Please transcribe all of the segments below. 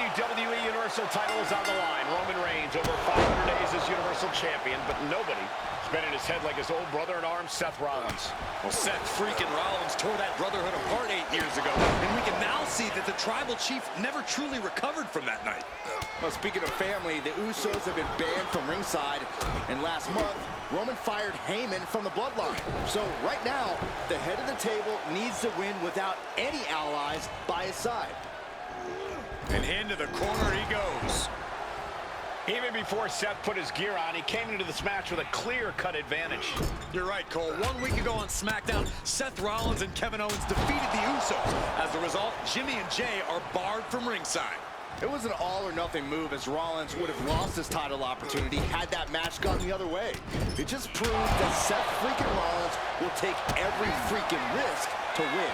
WWE Universal title is on the line. Roman Reigns over 500 days as Universal Champion, but nobody is bending his head like his old brother-in-arms, Seth Rollins. Well, Seth freaking Rollins tore that brotherhood apart 8 years ago, and we can now see that the Tribal Chief never truly recovered from that night. Well, speaking of family, the Usos have been banned from ringside, and last month, Roman fired Heyman from the bloodline. So right now, the head of the table needs to win without any allies by his side. And into the corner he goes. Even before Seth put his gear on, he came into this match with a clear-cut advantage. You're right, Cole. 1 week ago on SmackDown, Seth Rollins and Kevin Owens defeated the Usos. As a result, Jimmy and Jay are barred from ringside. It was an all-or-nothing move, as Rollins would have lost his title opportunity had that match gone the other way. It just proves that Seth freaking Rollins will take every freaking risk to win.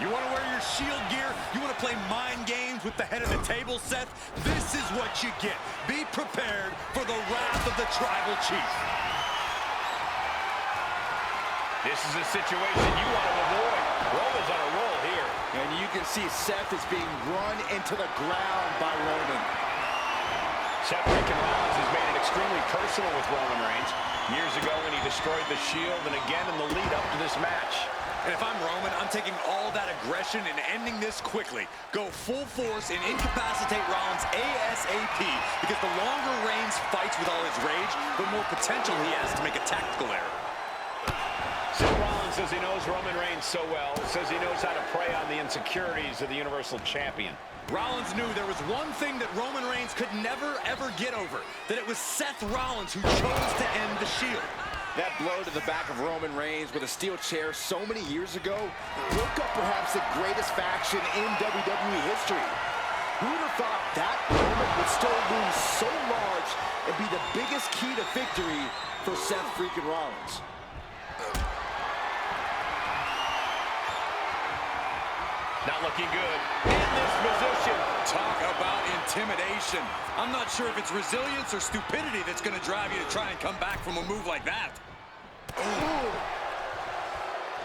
You want to wear your Shield gear? You want to play mind games with the head of the table, Seth? This is what you get. Be prepared for the wrath of the Tribal Chief. This is a situation you want to avoid. Roman's on a roll here. And you can see Seth is being run into the ground by Roman. Seth freaking Rollins has made it extremely personal with Roman Reigns. Years ago when he destroyed the Shield, and again in the lead up to this match. And if I'm Roman, I'm taking all that aggression and ending this quickly. Go full force and incapacitate Rollins ASAP, because the longer Reigns fights with all his rage, the more potential he has to make a tactical error. Seth Rollins says he knows Roman Reigns so well, says he knows how to prey on the insecurities of the Universal Champion. Rollins knew there was one thing that Roman Reigns could never, ever get over, that it was Seth Rollins who chose to end the Shield. That blow to the back of Roman Reigns with a steel chair so many years ago broke up perhaps the greatest faction in WWE history. Who would have thought that moment would still loom so large and be the biggest key to victory for Seth freaking Rollins? Not looking good in this position. Talk about intimidation. I'm not sure if it's resilience or stupidity that's going to drive you to try and come back from a move like that. Ooh.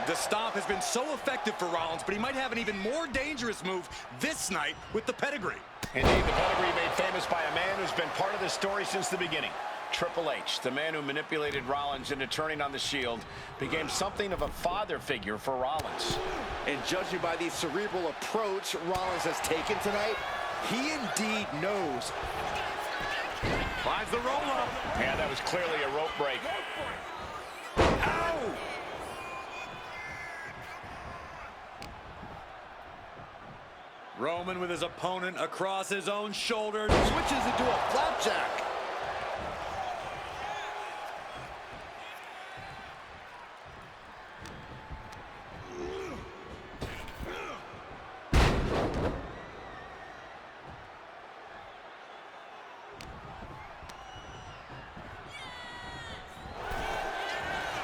The stomp has been so effective for Rollins, but he might have an even more dangerous move this night with the pedigree. Indeed, the pedigree made famous by a man who's been part of the story since the beginning. Triple H, the man who manipulated Rollins into turning on the Shield, became something of a father figure for Rollins. And judging by the cerebral approach Rollins has taken tonight, he indeed knows. Finds the roll-up. Yeah, that was clearly a rope break. Ow! Roman with his opponent across his own shoulder. Switches into a flapjack.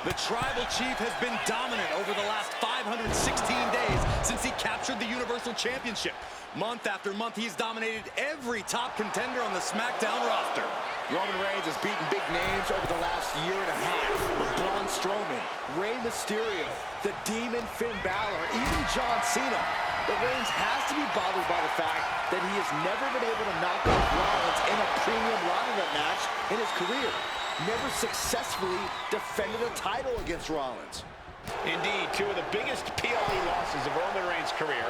The Tribal Chief has been dominant over the last 516 days since he captured the Universal Championship. Month after month, he's dominated every top contender on the SmackDown roster. Roman Reigns has beaten big names over the last year and a half. Braun Strowman, Rey Mysterio, the Demon Finn Balor, even John Cena. But Reigns has to be bothered by the fact that he has never been able to knock off Rollins in a premium live event match in his career. Never successfully defended a title against Rollins. Indeed, two of the biggest PLE losses of Roman Reigns' career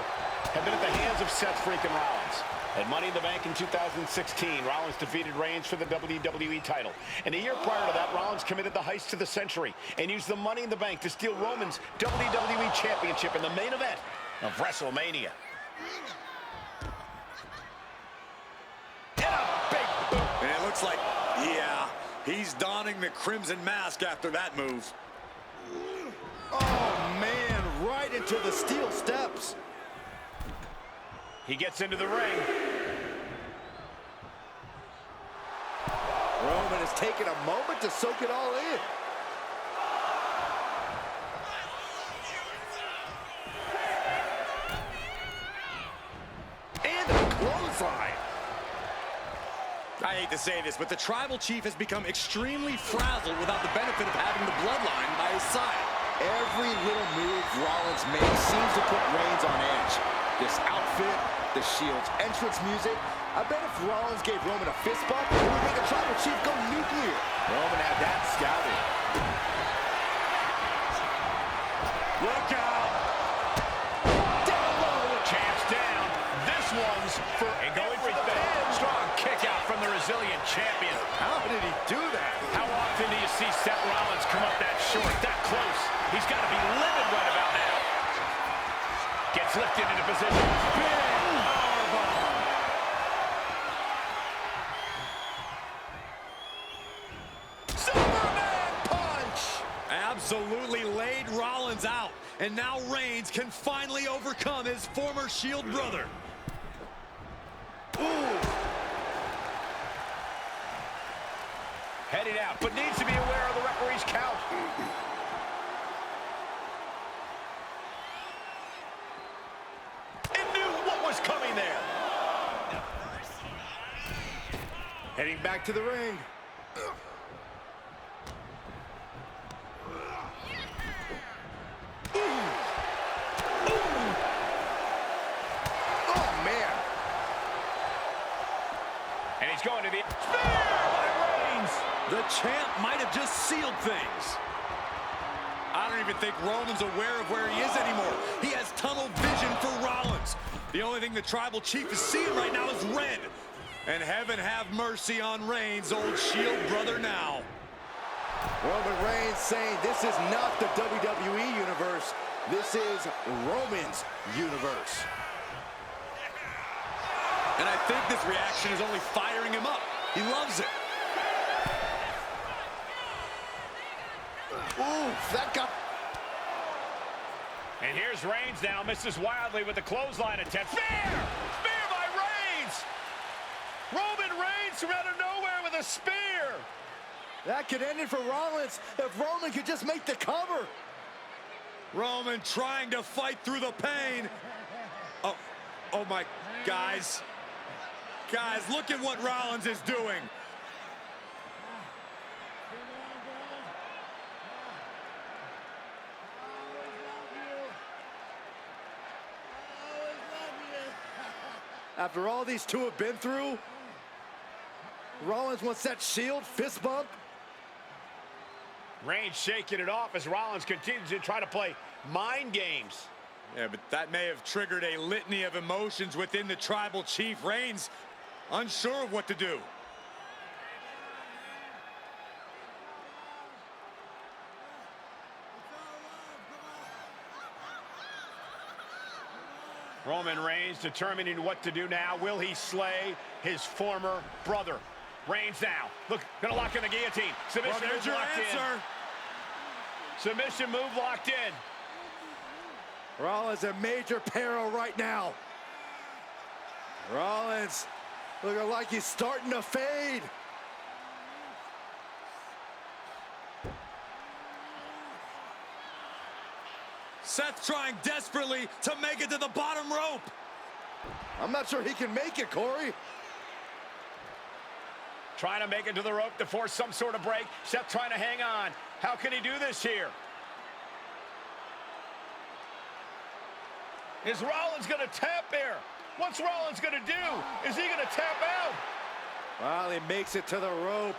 have been at the hands of Seth freaking Rollins. At Money in the Bank in 2016, Rollins defeated Reigns for the WWE title. And a year prior to that, Rollins committed the heist of the century and used the Money in the Bank to steal Roman's WWE Championship in the main event of WrestleMania. And a big boot. And it looks like, yeah, he's donning the Crimson Mask after that move. Oh, man, right into the steel steps. He gets into the ring. Roman has taken a moment to soak it all in. And a clothesline. I hate to say this, but the Tribal Chief has become extremely frazzled without the benefit of having the bloodline by his side. Every little move Rollins makes seems to put Reigns on edge. This outfit, the Shield's entrance music. I bet if Rollins gave Roman a fist bump, it would make a tribal chief go nuclear. Roman had that scouted. Look out! Down low. Champ's down. This one's for everything. Strong kick out from the resilient champion. How did he do that? How often do you see Seth Rollins come up that short, that close? He's got to be livid right about now. Gets lifted into position. Big powerbomb. Superman punch! Absolutely laid Rollins out. And now Reigns can finally overcome his former Shield brother. Ooh. Heading out, but needs to be aware of the referee's count. And knew what was coming there. Heading back to the ring. Oh, man. And he's going to the spear by Reigns. The champ might have just sealed things. I don't even think Roman's aware of where he is anymore. He has tunnel vision for Rollins. The only thing the tribal chief is seeing right now is red. And heaven have mercy on Reigns, old Shield brother now. Roman Reigns saying this is not the WWE universe. This is Roman's universe. And I think this reaction is only firing him up. He loves it. Ooh, that got... And here's Reigns now, misses wildly with the clothesline attempt. Spear! Spear by Reigns! Roman Reigns from out of nowhere with a spear! That could end it for Rollins if Roman could just make the cover. Roman trying to fight through the pain. Oh my, guys. Guys, look at what Rollins is doing. After all these two have been through, Rollins wants that Shield fist bump. Reigns shaking it off as Rollins continues to try to play mind games. Yeah, but that may have triggered a litany of emotions within the tribal chief. Reigns unsure of what to do. Roman Reigns determining what to do now. Will he slay his former brother? Reigns now. Look, gonna lock in the guillotine. Submission Well, there's move your locked answer. in. Submission move locked in. Rollins in major peril right now. Rollins looking like he's starting to fade. Seth trying desperately to make it to the bottom rope. I'm not sure he can make it, Corey. Trying to make it to the rope to force some sort of break. Seth trying to hang on. How can he do this here? Is Rollins going to tap here? What's Rollins going to do? Is he going to tap out? Well, he makes it to the rope.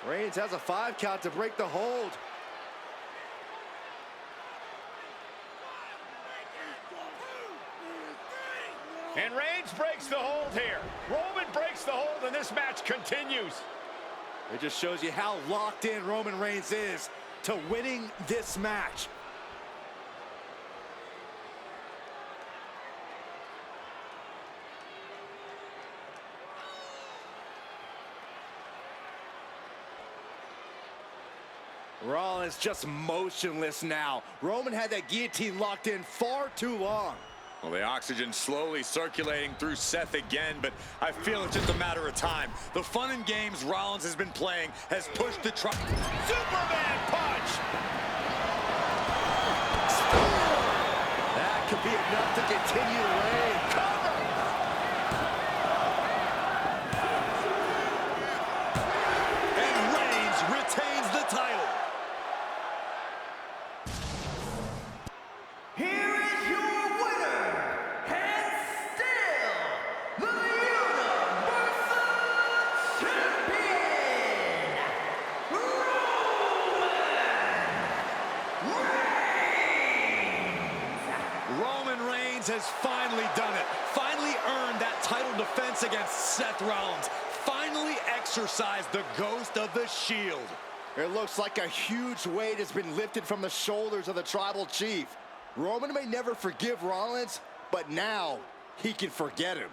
Reigns has a 5 count to break the hold. And Reigns breaks the hold here. Roman breaks the hold, and this match continues. It just shows you how locked in Roman Reigns is to winning this match. Rollins just motionless now. Roman had that guillotine locked in far too long. Well, the oxygen slowly circulating through Seth again, but I feel it's just a matter of time. The fun and games Rollins has been playing has pushed the Superman punch! That could be enough to continue the reign. Cover! And Reigns retains the title. Here is your winner, and still Roman Reigns has finally done it. Finally earned that title defense against Seth Rollins. Finally exercised the ghost of the Shield. It looks like a huge weight has been lifted from the shoulders of the tribal chief. Roman may never forgive Rollins, but now he can forget him.